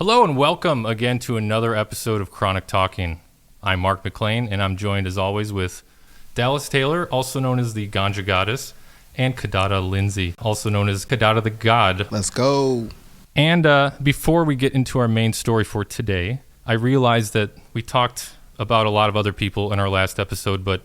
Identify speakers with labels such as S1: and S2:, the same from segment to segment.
S1: Hello and welcome again to another episode of Chronic Talking. I'm Mark McLean, and I'm joined as always with Dallas Taylor, also known as the Ganja Goddess, and Kadada Lindsay, also known as Kadada the God.
S2: Let's go.
S1: And before we get into our main story for today, I realized that we talked about a lot of other people in our last episode, but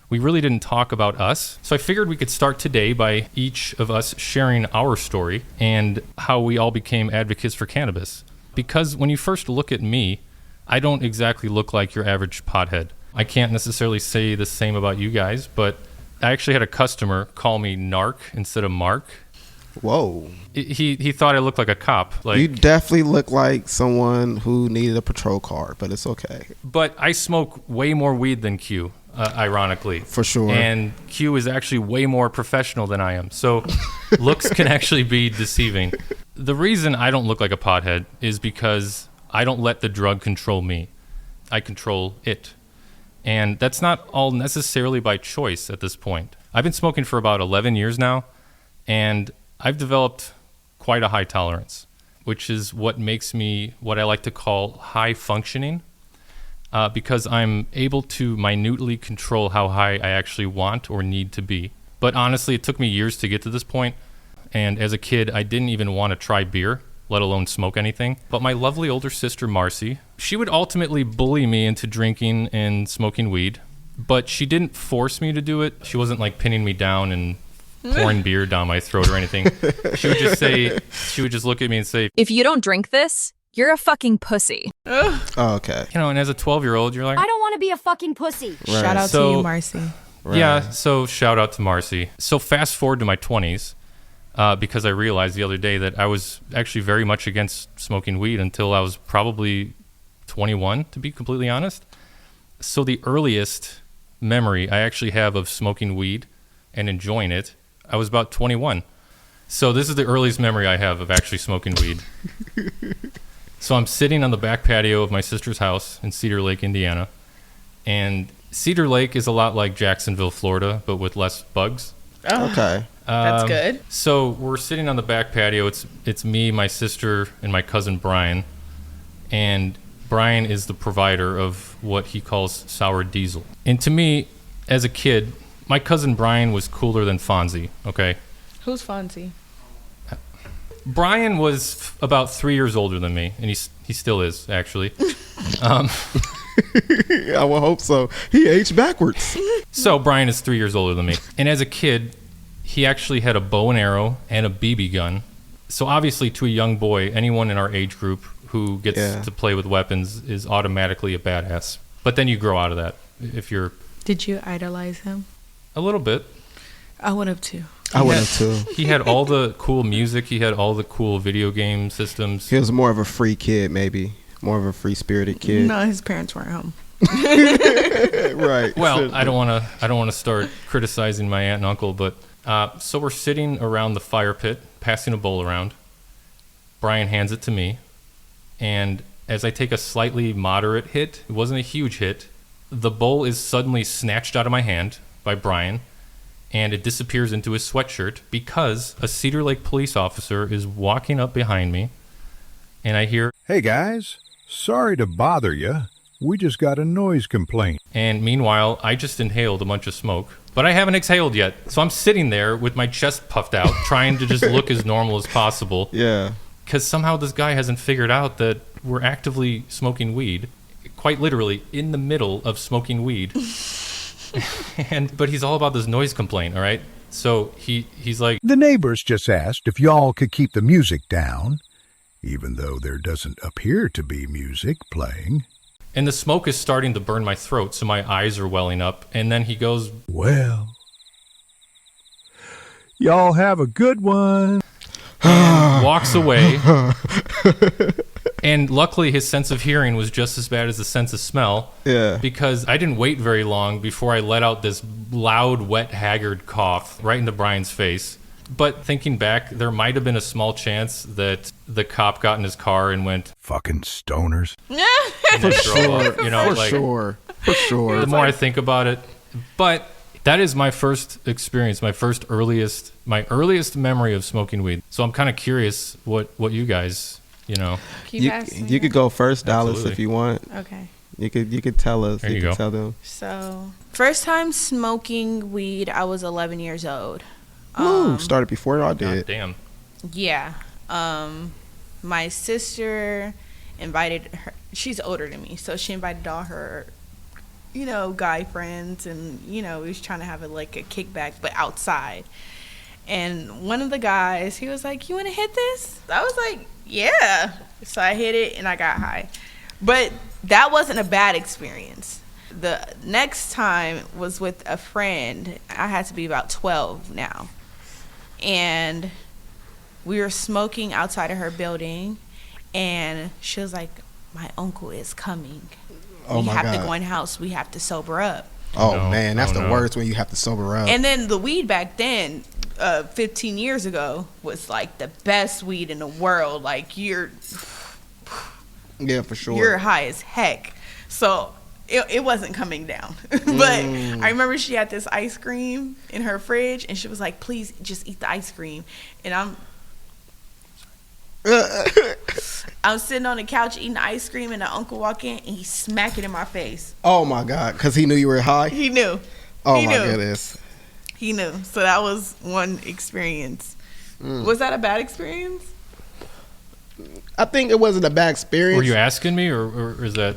S1: we really didn't talk about us. So I figured we could start today by each of us sharing our story and how we all became advocates for cannabis. Because when you first look at me, I don't exactly look like your average pothead. I can't necessarily say the same about you guys, but I actually had a customer call me Narc instead of Mark.
S2: Whoa.
S1: He thought I looked like a cop.
S2: You definitely look like someone who needed a patrol car, but it's okay.
S1: But I smoke way more weed than Q, ironically.
S2: For sure.
S1: And Q is actually way more professional than I am. So looks can actually be deceiving. The reason I don't look like a pothead is because I don't let the drug control me. I control it. And that's not all necessarily by choice at this point. I've been smoking for about 11 years now, and I've developed quite a high tolerance, which is what makes me what I like to call high functioning, because I'm able to minutely control how high I actually want or need to be. But honestly, it took me years to get to this point. And as a kid, I didn't even want to try beer, let alone smoke anything. But my lovely older sister, Marcy, she would ultimately bully me into drinking and smoking weed. But she didn't force me to do it. She wasn't like pinning me down and pouring beer down my throat or anything. She would just look at me and say,
S3: "If you don't drink this, you're a fucking pussy."
S2: Oh, okay.
S1: You know, and as a 12-year-old, you're like,
S4: I don't want to be a fucking pussy.
S2: Right.
S5: Shout out to you, Marcy.
S2: Right.
S1: Yeah, so shout out to Marcy. So fast forward to my 20s. Because I realized the other day that I was actually very much against smoking weed until I was probably 21, to be completely honest. So the earliest memory I actually have of smoking weed and enjoying it, I was about 21. So this is the earliest memory I have of actually smoking weed. So I'm sitting on the back patio of my sister's house in Cedar Lake, Indiana. And Cedar Lake is a lot like Jacksonville, Florida, but with less bugs.
S5: Oh,
S2: Okay.
S5: that's good.
S1: So we're sitting on the back patio. It's me, my sister, and my cousin Brian. And Brian is the provider of what he calls sour diesel. And to me, as a kid, my cousin Brian was cooler than Fonzie, okay?
S5: Who's Fonzie?
S1: Brian was about 3 years older than me, and he still is, actually.
S2: I would hope so. He aged backwards.
S1: So Brian is 3 years older than me. And as a kid, he actually had a bow and arrow and a BB gun. So obviously to a young boy, anyone in our age group who gets to play with weapons is automatically a badass. But then you grow out of that if you're...
S5: Did you idolize him?
S1: A little bit.
S5: I would have too.
S2: I would have too.
S1: He had all the cool music. He had all the cool video game systems.
S2: He was more of a free kid, maybe. More of a free-spirited kid.
S5: No, his parents weren't home.
S2: Right.
S1: Well, I don't want to start criticizing my aunt and uncle, but so we're sitting around the fire pit, passing a bowl around. Brian hands it to me, and as I take a slightly moderate hit, it wasn't a huge hit, the bowl is suddenly snatched out of my hand by Brian, and it disappears into his sweatshirt because a Cedar Lake police officer is walking up behind me, and I hear,
S6: "Hey guys, sorry to bother you. We just got a noise complaint."
S1: And meanwhile, I just inhaled a bunch of smoke, but I haven't exhaled yet. So I'm sitting there with my chest puffed out, trying to just look as normal as possible.
S2: Yeah.
S1: Because somehow this guy hasn't figured out that we're actively smoking weed, quite literally in the middle of smoking weed. But he's all about this noise complaint, all right? So he's like,
S6: "The neighbors just asked if y'all could keep the music down, even though there doesn't appear to be music playing."
S1: and the smoke is starting to burn my throat, so my eyes are welling up. And then he goes,
S6: "Well, y'all have a good one,"
S1: and walks away. And luckily, his sense of hearing was just as bad as the sense of smell.
S2: Yeah.
S1: Because I didn't wait very long before I let out this loud, wet, haggard cough right into Brian's face. But thinking back, there might have been a small chance that the cop got in his car and went,
S6: "Fucking stoners."
S1: And then drove off, you know,
S2: For sure.
S1: The more I think about it. But that is my first experience, my earliest memory of smoking weed. So I'm kind of curious what you guys you know.
S2: You could go first, Dallas,
S1: Absolutely.
S2: if you want.
S5: Okay.
S2: You could tell us.
S1: There you
S2: could
S1: go.
S2: tell them.
S5: So, first time smoking weed, I was 11 years old.
S2: Ooh, started before I
S1: God
S2: did.
S1: damn.
S5: Yeah. My sister invited her. She's older than me, so she invited all her, guy friends, and we was trying to have a kickback, but outside. And one of the guys, he was like, "You want to hit this?" I was like, "Yeah." So I hit it, and I got high. But that wasn't a bad experience. The next time was with a friend. I had to be about 12 now. And we were smoking outside of her building, and she was like, "My uncle is coming.
S2: Oh
S5: we
S2: my
S5: have
S2: God.
S5: to go in house. We have to sober up."
S2: Oh
S1: No.
S2: man, that's
S1: Oh,
S2: the
S1: no.
S2: worst when you have to sober up.
S5: And then the weed back then, 15 years ago, was like the best weed in the world. Like you're
S2: for sure.
S5: you're high as heck. So it wasn't coming down. But I remember she had this ice cream in her fridge, and she was like, "Please just eat the ice cream." And I'm sitting on the couch eating the ice cream, and the uncle walk in, and he smacked it in my face.
S2: Oh my God, because he knew you were high.
S5: He knew.
S2: Oh
S5: He
S2: my
S5: knew.
S2: goodness.
S5: He knew. So that was one experience. Was that a bad experience?
S2: I think it wasn't a bad experience.
S1: Were you asking me, or is that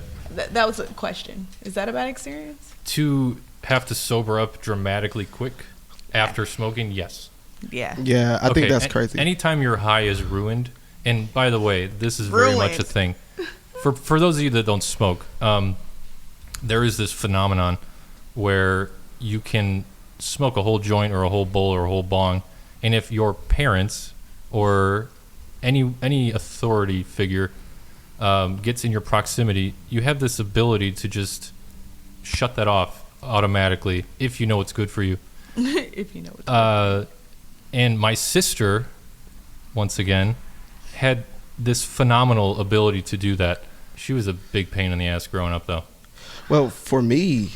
S5: That was a question. Is that a bad experience?
S1: to have to sober up dramatically quick after smoking? Yes.
S5: Yeah.
S2: Yeah, I think that's crazy.
S1: Anytime your high is ruined, and by the way, this is very much a
S5: Ruined.
S1: thing. For those of you that don't smoke, there is this phenomenon where you can smoke a whole joint or a whole bowl or a whole bong, and if your parents or any authority figure gets in your proximity, you have this ability to just shut that off automatically if you know what's good for you.
S5: If you know what.
S1: And my sister, once again, had this phenomenal ability to do that. She was a big pain in the ass growing up, though.
S2: Well, for me,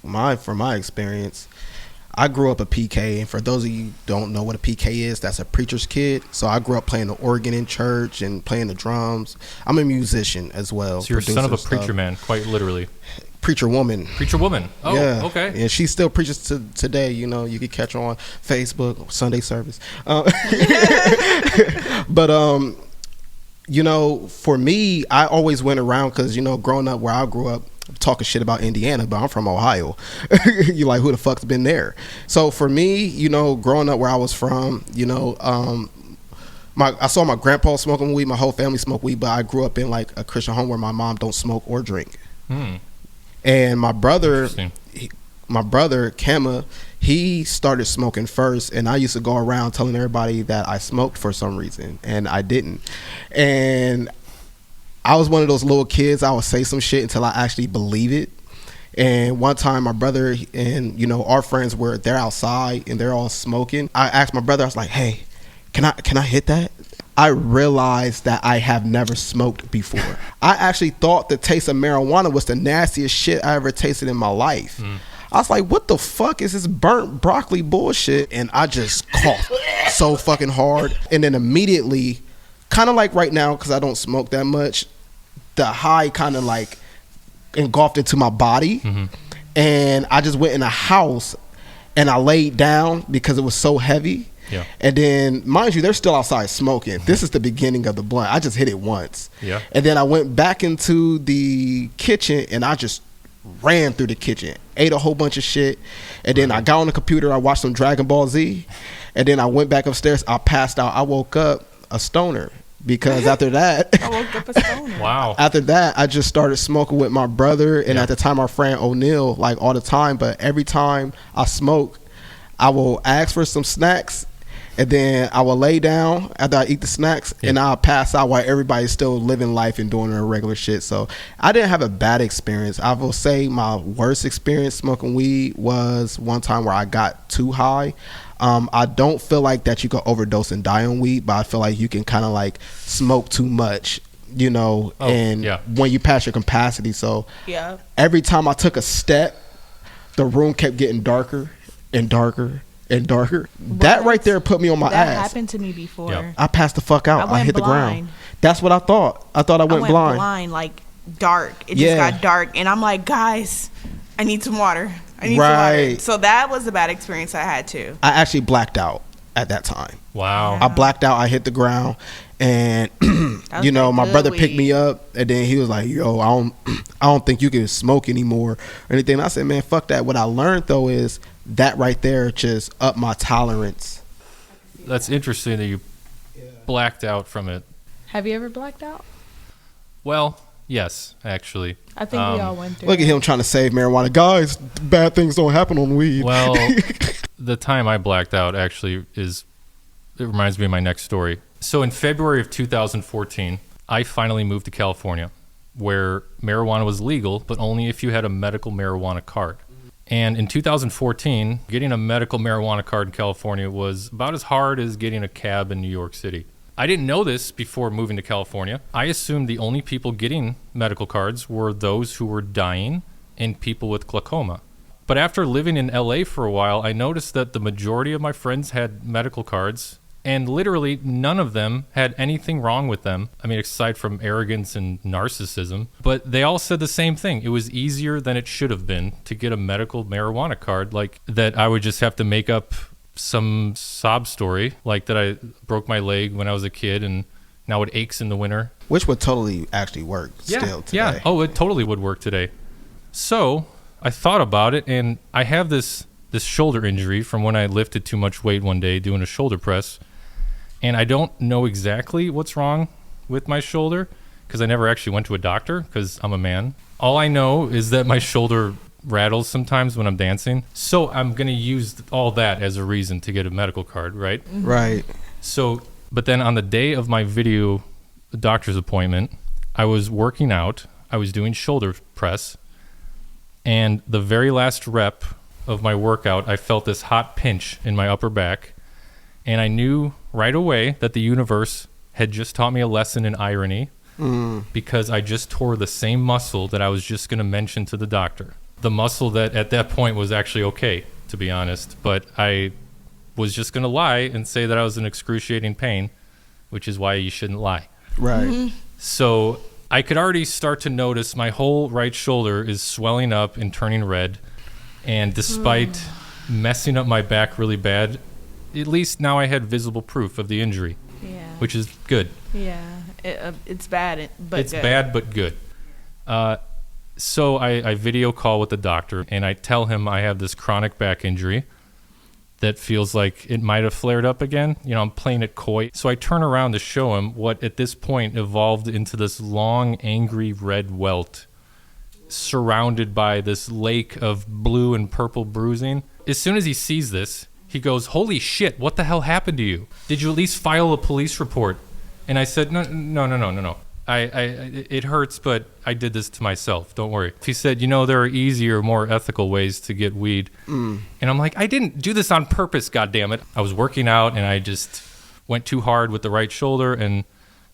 S2: from my experience, I grew up a PK, and for those of you who don't know what a PK is, that's a preacher's kid. So I grew up playing the organ in church and playing the drums. I'm a musician as well.
S1: So you're a son of a
S2: producer
S1: preacher
S2: stuff.
S1: man, quite literally.
S2: Preacher woman.
S1: Preacher woman. Oh,
S2: yeah.
S1: okay.
S2: And she still preaches today. You can catch her on Facebook, Sunday service. But for me, I always went around because growing up where I grew up, talking shit about Indiana, but I'm from Ohio. You like, who the fuck's been there? So for me, growing up where I was from, I saw my grandpa smoking weed, my whole family smoked weed, but I grew up in like a Christian home where my mom don't smoke or drink. And my brother, Kemma, he started smoking first, and I used to go around telling everybody that I smoked for some reason, and I didn't. And I was one of those little kids, I would say some shit until I actually believe it. And one time my brother and our friends they're outside and they're all smoking. I asked my brother, I was like, "Hey, can I hit that?" I realized that I have never smoked before. I actually thought the taste of marijuana was the nastiest shit I ever tasted in my life. I was like, what the fuck is this burnt broccoli bullshit? And I just coughed so fucking hard. And then immediately, kind of like right now, because I don't smoke that much, the high kind of like engulfed into my body. And I just went in the house and I laid down because it was so heavy.
S1: Yeah.
S2: And then, mind you, they're still outside smoking. This is the beginning of the blunt. I just hit it once.
S1: Yeah.
S2: And then I went back into the kitchen and I just ran through the kitchen, ate a whole bunch of shit. And then I got on the computer, I watched some Dragon Ball Z. And then I went back upstairs, I passed out. I woke up a stoner because after that,
S5: I woke up a stoner.
S1: Wow.
S2: after that, I just started smoking with my brother. And at the time, our friend O'Neal, like all the time. But every time I smoke, I will ask for some snacks. And then I will lay down after I eat the snacks, and I'll pass out while everybody's still living life and doing their regular shit. So I didn't have a bad experience. I will say my worst experience smoking weed was one time where I got too high. I don't feel like that you can overdose and die on weed, but I feel like you can kind of like smoke too much, when you pass your capacity. So
S5: Yeah.
S2: every time I took a step, the room kept getting darker and darker and darker. That right there put me on my
S5: That
S2: ass.
S5: happened to me before.
S1: Yep.
S2: I passed the fuck out.
S5: I went
S2: hit the
S5: blind.
S2: ground. That's what I thought. I thought I went blind.
S5: Like dark. It
S2: Yeah.
S5: just got dark, and I'm like, guys, I need some water. I need some
S2: Right.
S5: water. So that was a bad experience I had too.
S2: I actually blacked out at that time.
S1: Wow.
S2: I blacked out. I hit the ground, and
S5: was
S2: you know,
S5: that
S2: my
S5: good
S2: brother picked me
S5: weed.
S2: up, and then he was like, "Yo, I don't think you can smoke anymore or anything." And I said, "Man, fuck that." What I learned though is that right there just upped my tolerance.
S1: That's interesting that you blacked out from it.
S4: Have you ever blacked out?
S1: Well, yes, actually.
S4: I think we all went through.
S2: Look at him trying to save marijuana. Guys, bad things don't happen on weed.
S1: Well, the time I blacked out actually it reminds me of my next story. So in February of 2014, I finally moved to California, where marijuana was legal, but only if you had a medical marijuana card. And in 2014, getting a medical marijuana card in California was about as hard as getting a cab in New York City. I didn't know this before moving to California. I assumed the only people getting medical cards were those who were dying and people with glaucoma. But after living in LA for a while, I noticed that the majority of my friends had medical cards, and literally none of them had anything wrong with them. I mean, aside from arrogance and narcissism. But they all said the same thing. It was easier than it should have been to get a medical marijuana card, like that I would just have to make up some sob story, like that I broke my leg when I was a kid and now it aches in the winter.
S2: Which would totally actually work still today.
S1: Yeah. Oh, it totally would work today. So I thought about it, and I have this shoulder injury from when I lifted too much weight one day doing a shoulder press. And I don't know exactly what's wrong with my shoulder because I never actually went to a doctor because I'm a man. All I know is that my shoulder rattles sometimes when I'm dancing. So I'm going to use all that as a reason to get a medical card, right?
S2: Right.
S1: So, but then on the day of my video doctor's appointment, I was working out. I was doing shoulder press. And the very last rep of my workout, I felt this hot pinch in my upper back. And I knew right away that the universe had just taught me a lesson in irony because I just tore the same muscle that I was just going to mention to the doctor. The muscle that at that point was actually okay, to be honest. But I was just going to lie and say that I was in excruciating pain, which is why you shouldn't lie.
S2: Right.
S1: So I could already start to notice my whole right shoulder is swelling up and turning red. And despite messing up my back really bad, at least now I had visible proof of the injury, which is good.
S5: Yeah, it's bad, but
S1: it's
S5: good.
S1: bad, but good. So I video call with the doctor, and I tell him I have this chronic back injury that feels like it might have flared up again. You know, I'm playing it coy. So I turn around to show him what at this point evolved into this long, angry red welt surrounded by this lake of blue and purple bruising. As soon as he sees this, he goes, "Holy shit, what the hell happened to you? Did you at least file a police report?" And I said, No. It hurts, but I did this to myself. Don't worry. He said, there are easier, more ethical ways to get weed. And I'm like, I didn't do this on purpose, goddammit. I was working out, and I just went too hard with the right shoulder, and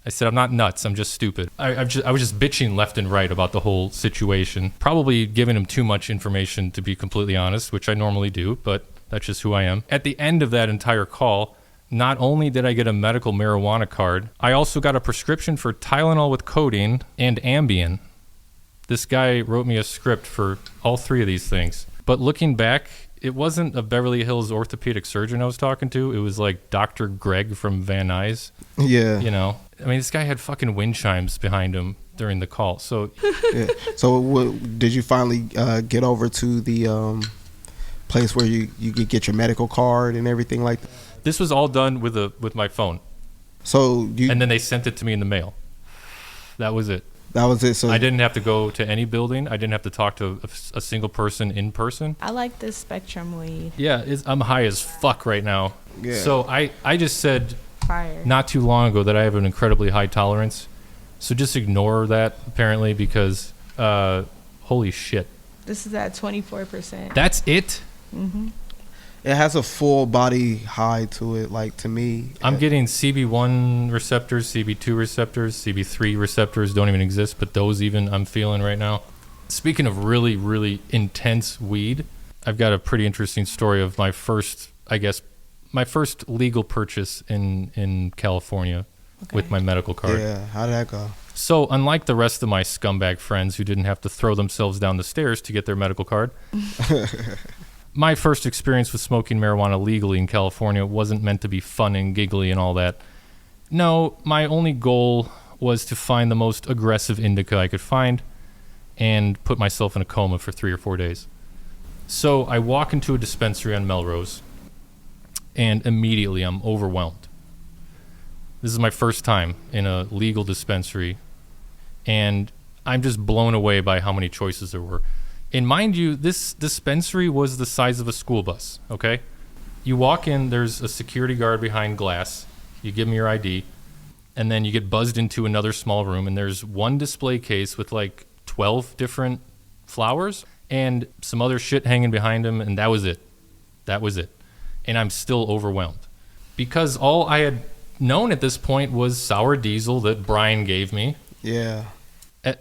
S1: I said, I'm not nuts. I'm just stupid. I was just bitching left and right about the whole situation. Probably giving him too much information, to be completely honest, which I normally do, but that's just who I am. At the end of that entire call, not only did I get a medical marijuana card, I also got a prescription for Tylenol with codeine and Ambien. This guy wrote me a script for all three of these things. But looking back, it wasn't a Beverly Hills orthopedic surgeon I was talking to. It was like Dr. Greg from Van Nuys.
S2: Yeah.
S1: I mean, this guy had fucking wind chimes behind him during the call. So,
S2: Yeah. So did you finally get over to the place where you could get your medical card and everything like that?
S1: this was all done with my phone.
S2: So
S1: And then they sent it to me in the mail. That was it.
S2: That was it. So
S1: I didn't have to go to any building. I didn't have to talk to a single person in person.
S5: I like this Spectrum weed.
S1: Yeah, I'm high as fuck right now.
S2: Yeah.
S1: So I just said
S5: Fire.
S1: not too long ago that I have an incredibly high tolerance. So just ignore that, apparently, because holy shit.
S5: This is at 24%.
S1: That's it?
S2: it has a full body high to it. Like to me,
S1: I'm getting CB1 receptors, CB2 receptors, CB3 receptors don't even exist, but those even I'm feeling right now. Speaking of really, really intense weed, I've got a pretty interesting story of my first I guess, my first legal purchase in California with my medical card.
S2: Yeah, how did that go?
S1: So unlike the rest of my scumbag friends who didn't have to throw themselves down the stairs to get their medical card, my first experience with smoking marijuana legally in California wasn't meant to be fun and giggly and all that. No, my only goal was to find the most aggressive indica I could find and put myself in a coma for 3 or 4 days. So I walk into a dispensary on Melrose, and immediately I'm overwhelmed. This is my first time in a legal dispensary, and I'm just blown away by how many choices there were. And mind you, this dispensary was the size of a school bus, okay? You walk in, there's a security guard behind glass. You give them your ID, and then you get buzzed into another small room, and there's one display case with like 12 different flowers and some other shit hanging behind them, and that was it. That was it. And I'm still overwhelmed. Because all I had known at this point was sour diesel that Brian gave me.
S2: Yeah.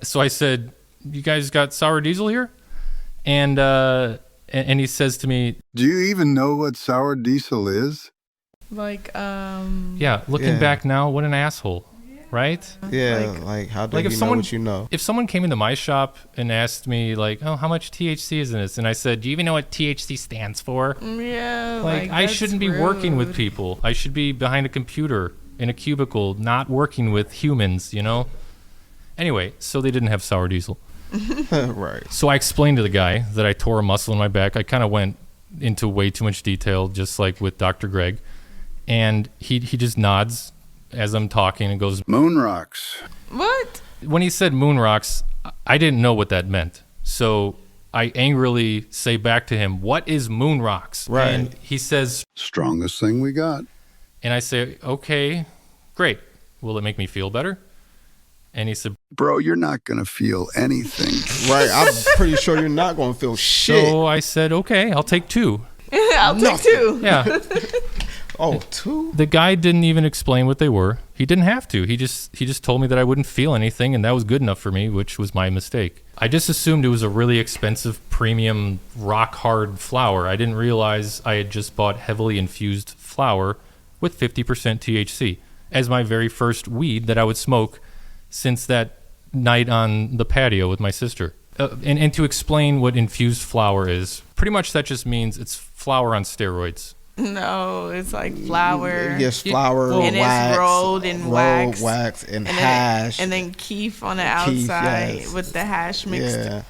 S1: So I said, "You guys got sour diesel here?" And he says to me,
S6: Do you even know what sour diesel is?
S5: Like,
S1: "Yeah, looking
S2: Yeah.
S1: back now, what an asshole." Right?
S2: Yeah, like how do
S1: Like
S2: you
S1: if
S2: know
S1: someone
S2: what you know?
S1: If someone came into my shop and asked me like, "Oh, how much THC is in this?" and I said, "Do you even know what THC stands for?"
S5: yeah,
S1: Like I
S5: that's
S1: shouldn't be working with
S5: rude.
S1: people. I should be behind a computer in a cubicle, not working with humans, you know? Anyway, so they didn't have sour diesel.
S2: Right.
S1: So I explained to the guy that I tore a muscle in my back. I kind of went into way too much detail, just like with Dr. Greg. And he just nods as I'm talking and goes,
S6: Moon rocks.
S5: What?
S1: when he said moon rocks, I didn't know what that meant. So I angrily say back to him, "What is moon rocks?"
S2: Right.
S1: And he says,
S6: Strongest thing we got.
S1: and I say, "Okay, great. Will it make me feel better?" And he said,
S6: Bro, you're not going to feel anything.
S2: Right. I'm pretty sure you're not going to feel shit.
S1: so I said, "Okay, I'll take 2."
S5: I'll take 2.
S1: Yeah.
S2: Oh, 2?
S1: The guy didn't even explain what they were. He didn't have to. He just told me that I wouldn't feel anything, and that was good enough for me, which was my mistake. I just assumed it was a really expensive, premium, rock-hard flower. I didn't realize I had just bought heavily infused flower with 50% THC as my very first weed that I would smoke since that night on the patio with my sister. And to explain what infused flower is, pretty much that just means it's flour on steroids.
S5: No, it's like flour.
S2: Yes, flour,
S1: well,
S5: and
S2: wax.
S5: it's rolled in wax.
S2: And
S5: then
S2: hash.
S5: and then keef on the
S2: Keef,
S5: outside
S2: yes.
S5: with the hash mixed.
S2: Yeah.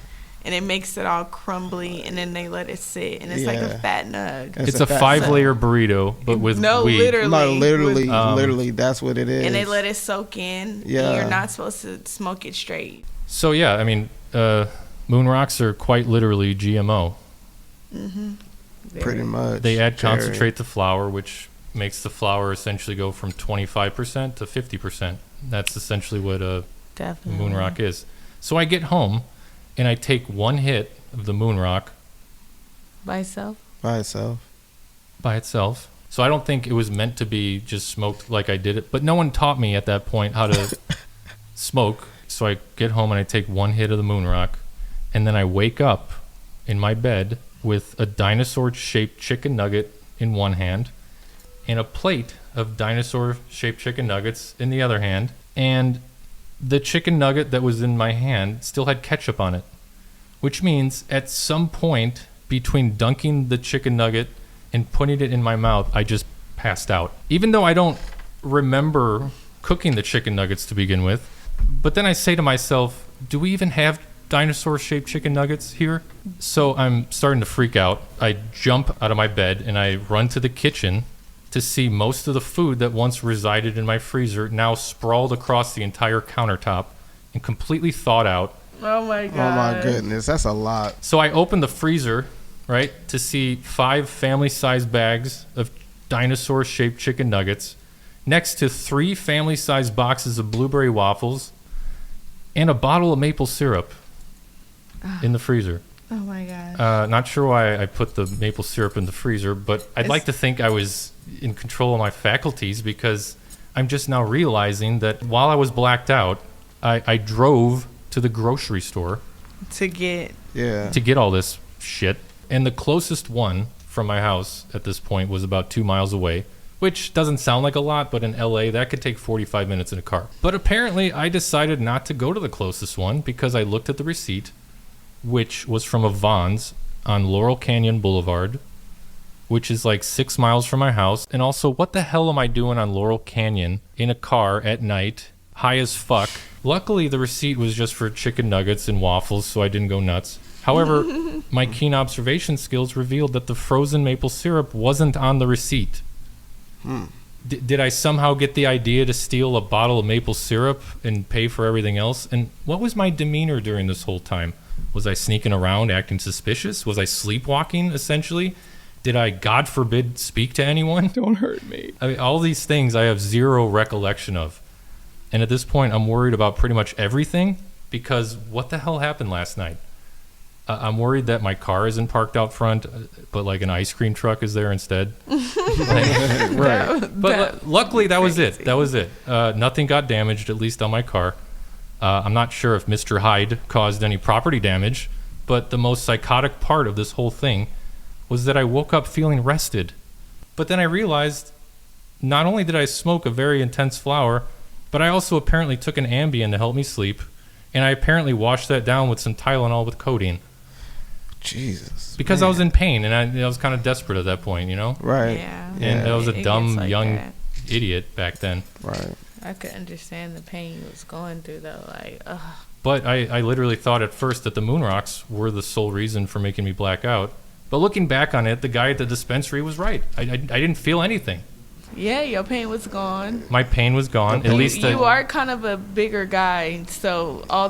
S5: And it makes it all crumbly, and then they let it sit, and it's like a
S2: Yeah.
S5: fat nug.
S1: It's a
S2: fat
S1: 5-layer burrito, but with
S5: No,
S1: weed.
S5: literally.
S2: No, literally,
S5: with-
S2: literally, that's what it is.
S5: and they let it soak in.
S2: Yeah.
S5: And you're not supposed to smoke it straight.
S1: So yeah, I mean, moon rocks are quite literally GMO.
S2: pretty much.
S1: They add
S2: Cherry.
S1: concentrate to flour, which makes the flour essentially go from 25% to 50%. That's essentially what a
S5: Definitely.
S1: moon rock is. So I get home and I take one hit of the moon rock
S5: By itself?
S2: by itself.
S1: by itself. So I don't think it was meant to be just smoked like I did it. But no one taught me at that point how to smoke. So I get home and I take one hit of the moon rock, and then I wake up in my bed with a dinosaur-shaped chicken nugget in one hand and a plate of dinosaur-shaped chicken nuggets in the other hand. And the chicken nugget that was in my hand still had ketchup on it, which means at some point between dunking the chicken nugget and putting it in my mouth, I just passed out. Even though I don't remember cooking the chicken nuggets to begin with. But then I say to myself, do we even have dinosaur-shaped chicken nuggets here? So I'm starting to freak out. I jump out of my bed and I run to the kitchen to see most of the food that once resided in my freezer now sprawled across the entire countertop and completely thawed out.
S5: Oh my god.
S2: Oh my goodness, that's a lot.
S1: So I opened the freezer, right, to see 5 family-sized bags of dinosaur-shaped chicken nuggets next to 3 family-sized boxes of blueberry waffles and a bottle of maple syrup in the freezer.
S5: Oh my god.
S1: Not sure why I put the maple syrup in the freezer, but I'd like to think I was in control of my faculties because I'm just now realizing that while I was blacked out, I drove to the grocery store
S5: To get
S2: Yeah.
S1: to get all this shit. And the closest one from my house at this point was about 2 miles away, which doesn't sound like a lot, but in LA, that could take 45 minutes in a car. But apparently, I decided not to go to the closest one because I looked at the receipt, which was from a Vons on Laurel Canyon Boulevard, which is like 6 miles from my house. And also, what the hell am I doing on Laurel Canyon in a car at night, high as fuck? Luckily, the receipt was just for chicken nuggets and waffles, so I didn't go nuts. However, my keen observation skills revealed that the frozen maple syrup wasn't on the receipt. Did I somehow get the idea to steal a bottle of maple syrup and pay for everything else? And what was my demeanor during this whole time? Was I sneaking around, acting suspicious? Was I sleepwalking, essentially? Did I, God forbid, speak to anyone?
S2: Don't hurt me.
S1: I mean, all these things I have zero recollection of. And at this point, I'm worried about pretty much everything because what the hell happened last night? I'm worried that my car isn't parked out front, but like an ice cream truck is there instead.
S2: Right.
S1: But luckily, that was it. That was it. Nothing got damaged, at least on my car. I'm not sure if Mr. Hyde caused any property damage, but the most psychotic part of this whole thing was that I woke up feeling rested. But then I realized not only did I smoke a very intense flower, but I also apparently took an Ambien to help me sleep, and I apparently washed that down with some Tylenol with codeine.
S2: Jesus.
S1: Because
S2: man.
S1: I was in pain, and I was kind of desperate at that point, you know?
S2: Right.
S5: Yeah.
S1: And I was a
S5: It
S1: dumb,
S5: gets like
S1: young
S5: that.
S1: idiot back then.
S2: Right.
S5: I could understand the pain you was going through though. Like, ugh.
S1: But I literally thought at first that the moon rocks were the sole reason for making me black out. But looking back on it, the guy at the dispensary was right. I didn't feel anything.
S5: Yeah, your pain was gone.
S1: My pain was gone. At least
S5: You are kind of a bigger guy, so all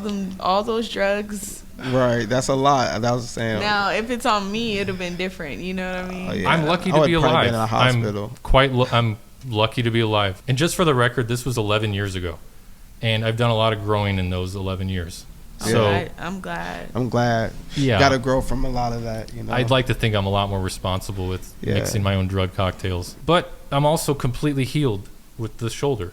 S5: those drugs.
S2: Right. That's a lot. That was saying.
S5: Now, if it's on me, it'd have been different. You know what I mean?
S2: Oh, yeah.
S1: I'm lucky
S2: I
S1: to
S2: would
S1: be
S2: probably
S1: alive.
S2: been in a hospital.
S1: I'm lucky to be alive. And just for the record, this was 11 years ago. And I've done a lot of growing in those 11 years. So
S5: I'm glad.
S2: I'm glad.
S1: Yeah.
S2: Got to grow from a lot of that, you know.
S1: I'd like to think I'm a lot more responsible with
S2: Yeah.
S1: mixing my own drug cocktails. But I'm also completely healed with the shoulder.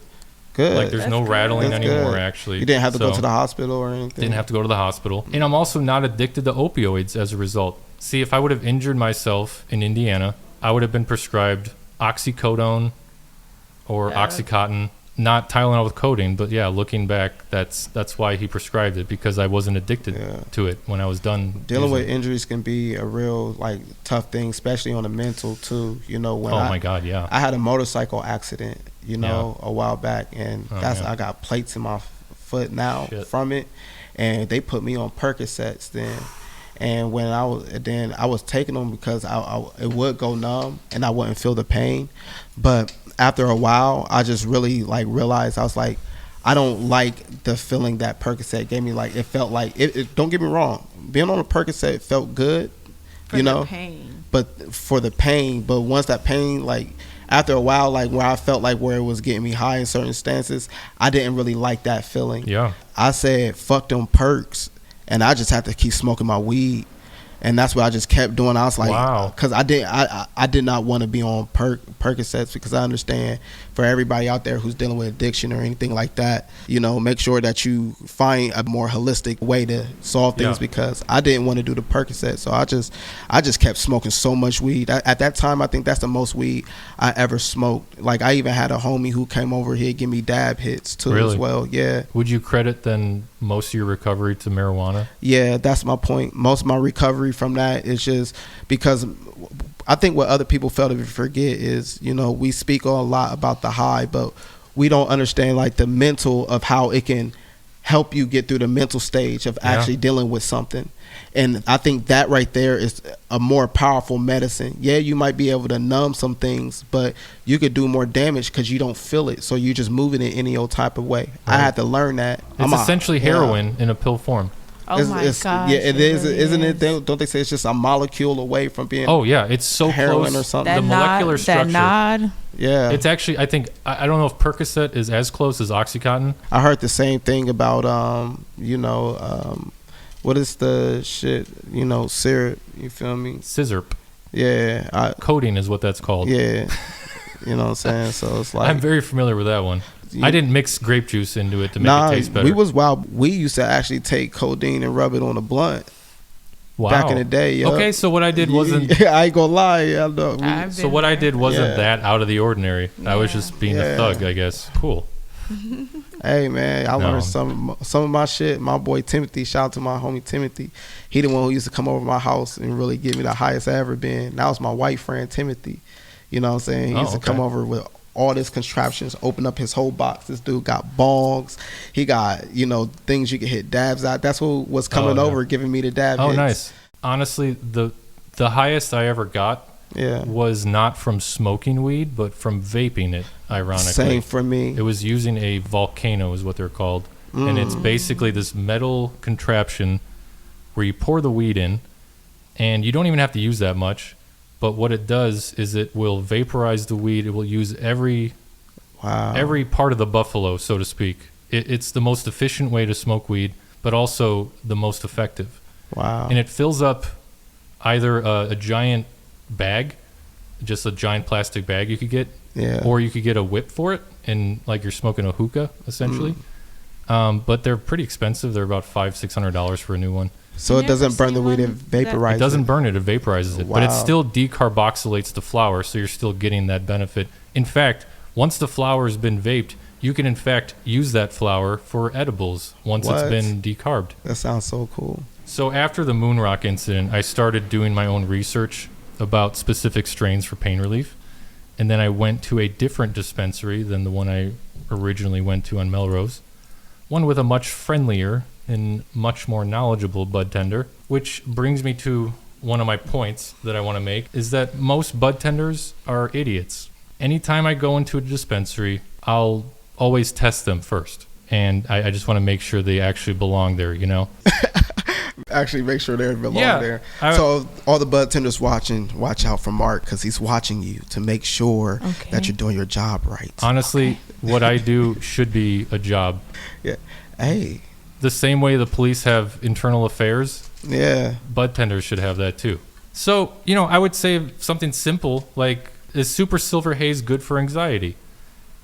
S2: Good.
S1: Like there's no
S5: That's
S1: rattling
S2: That's
S1: anymore,
S2: good.
S1: actually.
S2: You didn't have to go
S1: So,
S2: to the hospital or anything?
S1: Didn't have to go to the hospital. And I'm also not addicted to opioids as a result. See, if I would have injured myself in Indiana, I would have been prescribed oxycodone or
S5: Yeah.
S1: Oxycontin, not Tylenol with codeine, but yeah, looking back, that's why he prescribed it, because I wasn't addicted
S2: Yeah.
S1: to it when I was done.
S2: Dealing with
S1: using it.
S2: injuries can be a real like tough thing, especially on the mental too. You know, when
S1: Oh my God, yeah.
S2: I had a motorcycle accident, you know, a while back, and
S1: Oh,
S2: that's
S1: yeah.
S2: I got plates in my foot now
S1: Shit.
S2: from it, and they put me on Percocets then. And when I was taking them because it would go numb and I wouldn't feel the pain, but after a while I just really like realized I was like, I don't like the feeling that Percocet gave me. Like it felt like it don't get me wrong, being on a Percocet felt good,
S5: For
S2: you
S5: the
S2: know,
S5: pain.
S2: but for the pain. But once that pain, like after a while, like where I felt like where it was getting me high in certain stances, I didn't really like that feeling.
S1: Yeah.
S2: I said, fuck them perks. And I just had to keep smoking my weed. And that's what I just kept doing. I was like,
S1: Wow.
S2: because I did not want to be on Percocets, because I understand for everybody out there who's dealing with addiction or anything like that, you know, make sure that you find a more holistic way to solve things.
S1: Yeah.
S2: Because I didn't want to do the Percocet, so I just kept smoking so much weed. At that time, I think that's the most weed I ever smoked. Like I even had a homie who came over here give me dab hits too as
S1: Really?
S2: well. Yeah.
S1: Would you credit then most of your recovery to marijuana?
S2: Yeah, that's my point. Most of my recovery from that is just because I think what other people fail to forget is, you know, we speak a lot about the high, but we don't understand like the mental of how it can help you get through the mental stage of actually dealing with something. And I think that right there is a more powerful medicine. Yeah, you might be able to numb some things, but you could do more damage because you don't feel it. So you're just moving it any old type of way. I
S1: Right.
S2: had to learn that.
S1: It's essentially heroin in a pill form.
S5: Oh my gosh.
S2: Yeah, it is,
S5: really
S2: isn't it? Don't they say it's just a molecule away from being?
S1: Oh yeah, it's so
S2: Heroin
S1: close.
S2: or something.
S1: The molecular
S5: That
S1: structure.
S5: nod.
S2: Yeah.
S1: It's actually, I think, I don't know if Percocet is as close as Oxycontin.
S2: I heard the same thing about what is the shit? You know, syrup. You feel me?
S1: Scissorp.
S2: Yeah.
S1: Codeine is what that's called.
S2: Yeah. You know what I'm saying? So it's like
S1: I'm very familiar with that one. I didn't mix grape juice into it to make
S2: nah,
S1: it taste better.
S2: we was wild. We used to actually take codeine and rub it on a blunt.
S1: Wow.
S2: Back in the day, yo.
S1: Okay, so what I did wasn't.
S2: I ain't gonna lie. I know.
S5: I've
S1: So
S5: been
S1: what I
S5: there.
S1: did wasn't
S2: Yeah.
S1: that out of the ordinary. I was
S5: Yeah.
S1: just being
S2: Yeah.
S1: a thug, I guess. Cool.
S2: Hey man, I
S1: No.
S2: learned some of my shit. My boy Timothy, shout out to my homie Timothy. He the one who used to come over to my house and really give me the highest I ever been. That was my white friend Timothy. You know what I'm saying? He
S1: Oh,
S2: used to come
S1: okay.
S2: over with all this contraptions, open up his whole box. This dude got bongs. He got, you know, things you could hit dabs out. That's who was coming
S1: Oh, yeah.
S2: over giving me the dab
S1: Oh,
S2: hits.
S1: nice. Honestly, the highest I ever got
S2: Yeah.
S1: was not from smoking weed, but from vaping it, ironically.
S2: Same for me.
S1: It was using a volcano is what they're called. And it's basically this metal contraption where you pour the weed in, and you don't even have to use that much. But what it does is it will vaporize the weed. It will use every part of the buffalo, so to speak. It's the most efficient way to smoke weed, but also the most effective.
S2: Wow.
S1: And it fills up either a giant bag, just a giant plastic bag you could get,
S2: Yeah.
S1: or you could get a whip for it, and like you're smoking a hookah, essentially. But they're pretty expensive. They're about $500-$600 for a new one.
S2: So it
S5: Never
S2: doesn't burn
S5: seen
S2: the weed, it
S5: one that-
S2: vaporizes.
S1: It doesn't burn it, it vaporizes it. But it
S2: Wow.
S1: still decarboxylates the flower, so you're still getting that benefit. In fact, once the flower has been vaped, you can in fact use that flower for edibles once
S2: What?
S1: it's been decarbed.
S2: That sounds so cool.
S1: So after the moon rock incident, I started doing my own research about specific strains for pain relief. And then I went to a different dispensary than the one I originally went to on Melrose. One with a much friendlier and much more knowledgeable bud tender, which brings me to one of my points that I want to make, is that most bud tenders are idiots. Anytime I go into a dispensary, I'll always test them first. And I just want to make sure they actually belong there, you know?
S2: Actually, make sure they belong
S1: Yeah,
S2: there.
S1: I-
S2: So all the bud tenders watching, watch out for Mark because he's watching you to make sure
S4: Okay.
S2: that you're doing your job right.
S1: Honestly, what I do should be a job.
S2: Yeah. Hey.
S1: The same way the police have internal affairs,
S2: Yeah.
S1: bud tenders should have that too. So, you know, I would say something simple like, is Super Silver Haze good for anxiety?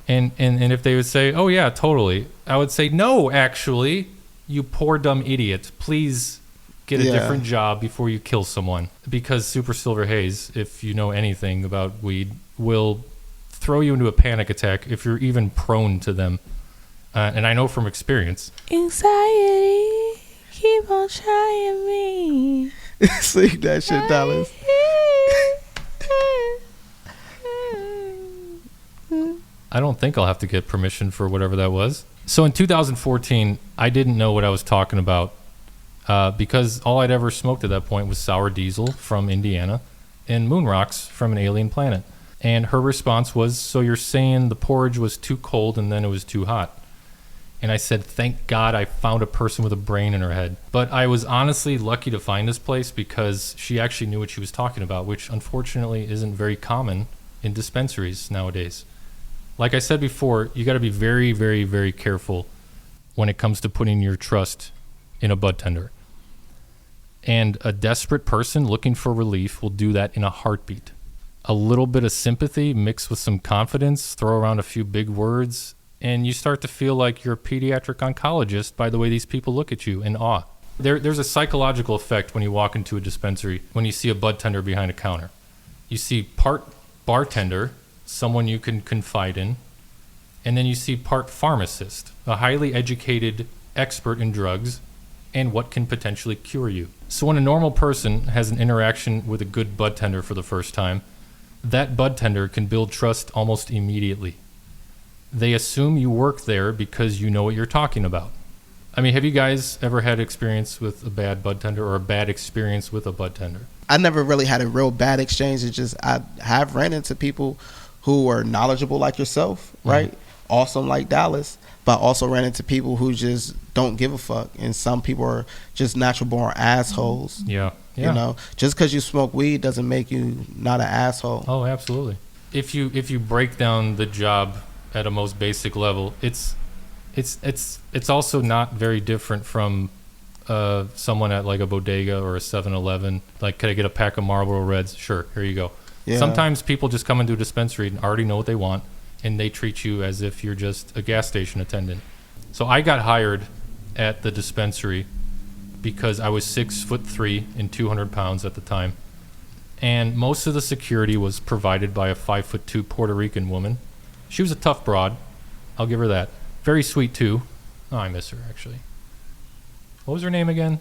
S1: And if they would say, oh yeah, totally, I would say, no, actually, you poor dumb idiot. Please get a
S2: Yeah.
S1: different job before you kill someone. Because Super Silver Haze, if you know anything about weed, will throw you into a panic attack if you're even prone to them. And I know from experience.
S5: Anxiety, keep on trying me.
S2: Sing that shit, Dallas.
S1: I don't think I'll have to get permission for whatever that was. So in 2014, I didn't know what I was talking about because all I'd ever smoked at that point was sour diesel from Indiana and moon rocks from an alien planet. And her response was, so you're saying the porridge was too cold and then it was too hot? And I said, thank God I found a person with a brain in her head. But I was honestly lucky to find this place because she actually knew what she was talking about, which unfortunately isn't very common in dispensaries nowadays. Like I said before, you got to be very, very, very careful when it comes to putting your trust in a bud tender. And a desperate person looking for relief will do that in a heartbeat. A little bit of sympathy mixed with some confidence, throw around a few big words, and you start to feel like you're a pediatric oncologist by the way these people look at you in awe. There's a psychological effect when you walk into a dispensary, when you see a bud tender behind a counter. You see part bartender, someone you can confide in, and then you see part pharmacist, a highly educated expert in drugs and what can potentially cure you. So when a normal person has an interaction with a good bud tender for the first time, that bud tender can build trust almost immediately. They assume you work there because you know what you're talking about. I mean, have you guys ever had experience with a bad bud tender or a bad experience with a bud tender?
S2: I never really had a real bad exchange. It's just I have ran into people who are knowledgeable like yourself, right? Awesome like Dallas, but also ran into people who just don't give a fuck. And some people are just natural born assholes.
S1: Yeah.
S2: You know, just because you smoke weed doesn't make you not an asshole.
S1: Oh, absolutely. If you break down the job at a most basic level, it's also not very different from someone at like a bodega or a 7-Eleven. Like, could I get a pack of Marlboro Reds? Sure, here you go.
S2: Yeah.
S1: Sometimes people just come into a dispensary and already know what they want, and they treat you as if you're just a gas station attendant. So I got hired at the dispensary because I was 6'3" and 200 pounds at the time. And most of the security was provided by a 5'2" Puerto Rican woman. She was a tough broad. I'll give her that. Very sweet too. Oh, I miss her actually. What was her name again?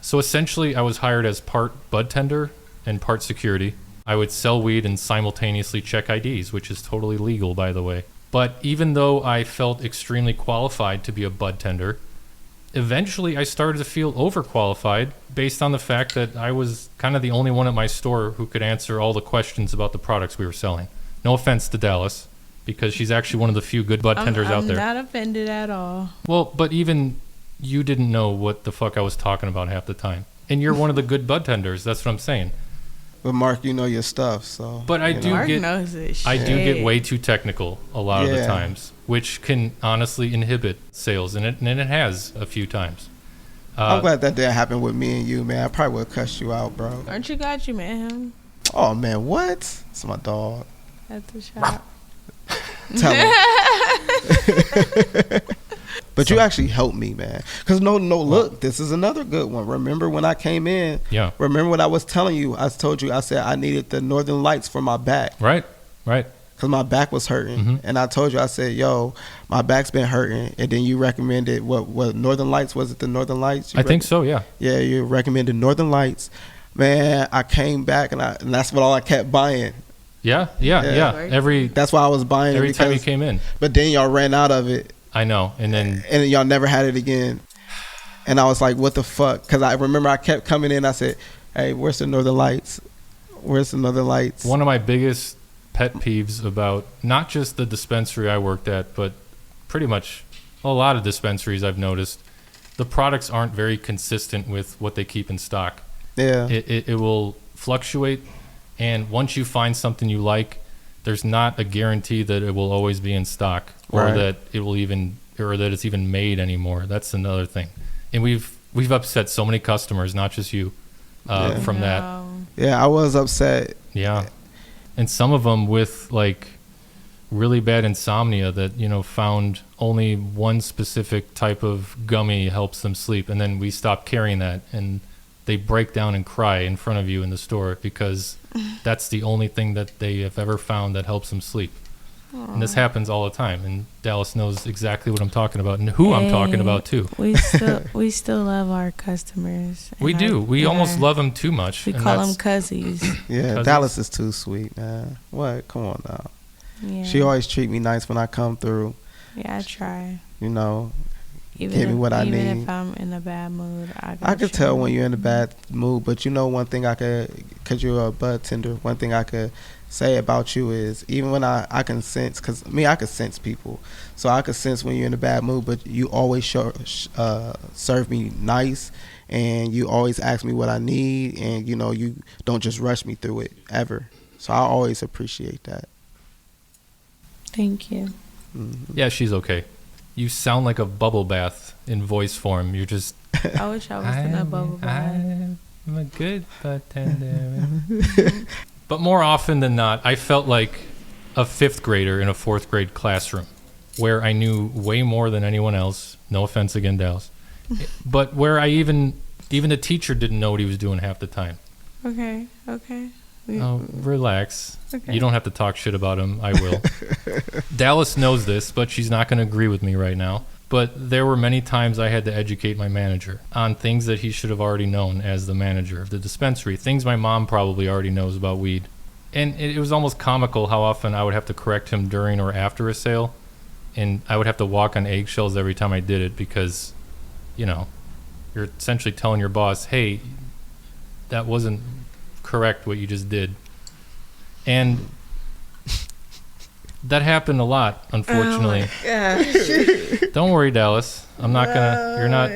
S1: So essentially, I was hired as part budtender and part security. I would sell weed and simultaneously check IDs, which is totally legal, by the way. But even though I felt extremely qualified to be a budtender, eventually I started to feel overqualified based on the fact that I was kind of the only one at my store who could answer all the questions about the products we were selling. No offense to Dallas, because she's actually one of the few good budtenders out there.
S5: I'm not offended at all.
S1: Well, but even you didn't know what the fuck I was talking about half the time. And you're one of the good budtenders. That's what I'm saying.
S2: But Mark, you know your stuff, so.
S1: But I do
S5: Mark
S1: get,
S5: knows his
S1: I do
S5: shit.
S1: get way too technical a lot of the times, which can honestly inhibit sales, and it has a few times.
S2: I'm glad that didn't happen with me and you, man. I probably would have cussed you out, bro.
S5: Aren't you glad you met him
S2: Oh man, what? It's my dog.
S5: at the shop?
S2: Tell him. But you actually helped me, man. Cause look, this is another good one. Remember when I came in?
S1: Yeah.
S2: Remember what I was telling you? I told you, I said I needed the Northern Lights for my back.
S1: Right.
S2: Cause my back was hurting,
S1: Mm-hmm.
S2: and I told you, I said, "Yo, my back's been hurting." And then you recommended what Northern Lights? Was it the Northern Lights?
S1: I think so. Yeah.
S2: Yeah, you recommended Northern Lights. Man, I came back and that's what all I kept buying.
S1: Yeah.
S2: That's why I was buying
S1: Every
S2: it
S1: time you came in.
S2: But then y'all ran out of it.
S1: I know, and then
S2: y'all never had it again. And I was like, what the fuck? Because I remember I kept coming in. I said, hey, where's the Northern Lights? Where's the Northern Lights?
S1: one of my biggest pet peeves about not just the dispensary I worked at, but pretty much a lot of dispensaries I've noticed, the products aren't very consistent with what they keep in stock.
S2: Yeah.
S1: It will fluctuate, and once you find something you like, there's not a guarantee that it will always be in stock, or
S2: Right.
S1: that it will even, or that it's even made anymore. That's another thing. And we've upset so many customers, not just you, from that.
S2: Yeah, I was upset.
S1: Yeah. And some of them with like really bad insomnia that, found only one specific type of gummy helps them sleep. And then we stopped carrying that, and they break down and cry in front of you in the store because that's the only thing that they have ever found that helps them sleep. Aww. And this happens all the time. And Dallas knows exactly what I'm talking about and who I'm talking about too.
S5: We still love our customers.
S1: We do. We almost love them too much.
S5: We call them cuzzies.
S2: Yeah,
S1: Cousins.
S2: Dallas is too sweet, man. What? Come on now.
S5: Yeah.
S2: She always treat me nice when I come through.
S5: Yeah, I try.
S2: Give me what I need.
S5: Even if I'm in a bad mood,
S2: I could tell when you're in a bad mood, but one thing because you're a bud tender, one thing I could say about you is even when I can sense, because I could sense people. So I could sense when you're in a bad mood, but you always serve me nice, and you always ask me what I need, and you don't just rush me through it ever. So I always appreciate that.
S5: Thank you.
S2: Mm-hmm.
S1: Yeah, she's okay. You sound like a bubble bath in voice form. You're just...
S5: I wish I was in a bubble bath.
S1: I'm a good bartender. But more often than not, I felt like a fifth grader in a fourth grade classroom where I knew way more than anyone else. No offense again, Dallas. But where I even the teacher didn't know what he was doing half the time.
S5: Okay.
S1: Oh, relax.
S5: Okay.
S1: You don't have to talk shit about him. I will. Dallas knows this, but she's not going to agree with me right now. But there were many times I had to educate my manager on things that he should have already known as the manager of the dispensary, things my mom probably already knows about weed. And it was almost comical how often I would have to correct him during or after a sale, and I would have to walk on eggshells every time I did it because, you're essentially telling your boss, hey, that wasn't correct what you just did. And that happened a lot, unfortunately. Don't worry, Dallas. I'm not gonna. You're not.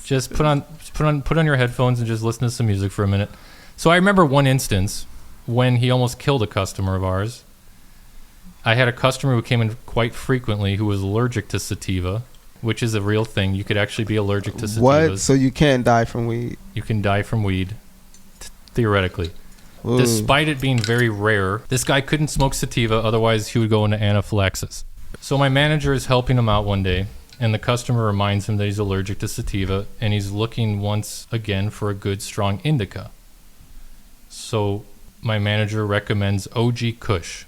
S1: Just put on your headphones and just listen to some music for a minute. So I remember one instance when he almost killed a customer of ours. I had a customer who came in quite frequently who was allergic to sativa, which is a real thing. You could actually be allergic to sativas.
S2: What? So you can't die from weed?
S1: You can die from weed, theoretically.
S2: Ooh.
S1: Despite it being very rare, this guy couldn't smoke sativa, otherwise he would go into anaphylaxis. So my manager is helping him out one day, and the customer reminds him that he's allergic to sativa, and he's looking once again for a good, strong indica. So my manager recommends OG Kush,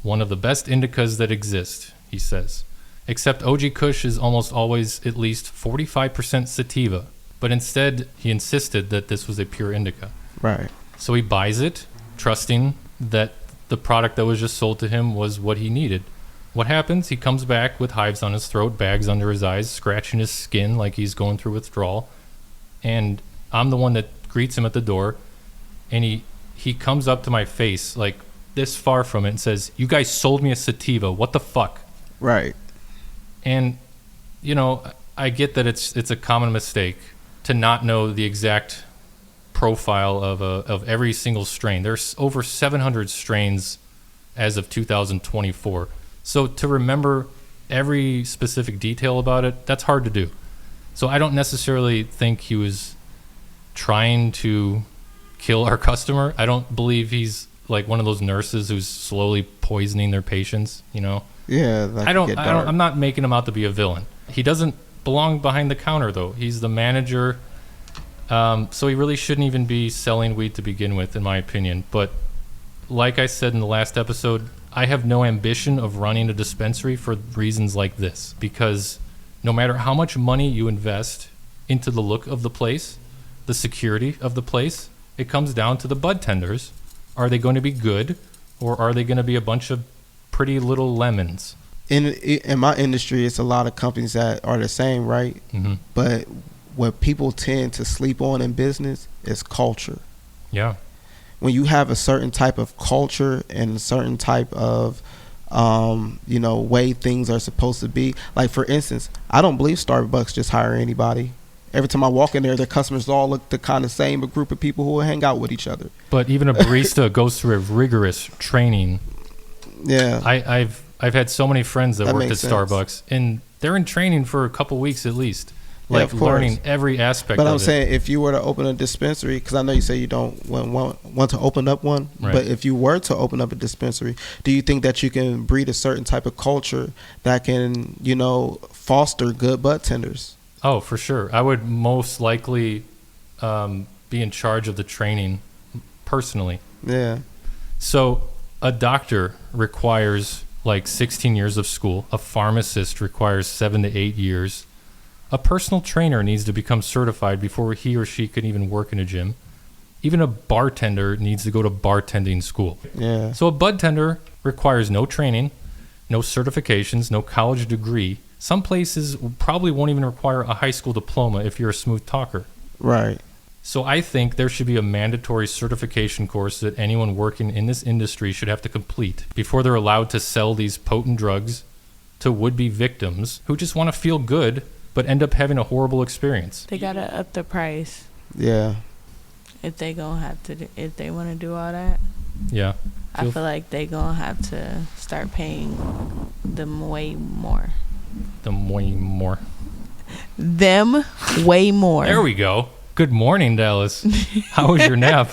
S1: one of the best indicas that exist, he says. Except OG Kush is almost always at least 45% sativa, but instead he insisted that this was a pure indica.
S2: Right.
S1: So he buys it, trusting that the product that was just sold to him was what he needed. What happens? He comes back with hives on his throat, bags under his eyes, scratching his skin like he's going through withdrawal. And I'm the one that greets him at the door, and he comes up to my face like this far from it and says, "You guys sold me a sativa. What the fuck?"
S2: Right.
S1: And, you know, I get that it's a common mistake to not know the exact profile of every single strain. There's over 700 strains as of 2024. So to remember every specific detail about it, that's hard to do. So I don't necessarily think he was trying to kill our customer. I don't believe he's like one of those nurses who's slowly poisoning their patients, you know?
S2: Yeah.
S1: I'm not making him out to be a villain. He doesn't belong behind the counter, though. He's the manager. So he really shouldn't even be selling weed to begin with, in my opinion. But like I said in the last episode, I have no ambition of running a dispensary for reasons like this. Because no matter how much money you invest into the look of the place, the security of the place, it comes down to the budtenders. Are they going to be good, or are they going to be a bunch of pretty little lemons?
S2: In my industry, it's a lot of companies that are the same, right?
S1: Mm-hmm.
S2: But what people tend to sleep on in business is culture.
S1: Yeah.
S2: When you have a certain type of culture and a certain type of way things are supposed to be. Like, for instance, I don't believe Starbucks just hire anybody. Every time I walk in there, their customers all look the kind of same group of people who will hang out with each other.
S1: But even a barista goes through a rigorous training.
S2: Yeah.
S1: I've had so many friends that worked at
S2: makes
S1: Starbucks, and they're in training for a couple weeks at least,
S2: Yeah,
S1: like
S2: of course.
S1: learning every aspect
S2: But
S1: of
S2: I'm
S1: it.
S2: saying, if you were to open a dispensary, because I know you say you don't want to open up one,
S1: Right.
S2: but if you were to open up a dispensary, do you think that you can breed a certain type of culture that can, foster good budtenders?
S1: Oh, for sure. I would most likely be in charge of the training personally.
S2: Yeah.
S1: So a doctor requires like 16 years of school. A pharmacist requires 7 to 8 years. A personal trainer needs to become certified before he or she can even work in a gym. Even a bartender needs to go to bartending school.
S2: Yeah.
S1: So a budtender requires no training, no certifications, no college degree. Some places probably won't even require a high school diploma if you're a smooth talker.
S2: Right.
S1: So I think there should be a mandatory certification course that anyone working in this industry should have to complete before they're allowed to sell these potent drugs to would-be victims who just want to feel good but end up having a horrible experience.
S5: They gotta up the price
S2: Yeah.
S5: if they gonna have to. If they want to do all that,
S1: Yeah.
S5: I feel like they gonna have to start paying them way more.
S1: Them way more.
S5: Them way more.
S1: There we go. Good morning, Dallas. How was your nap?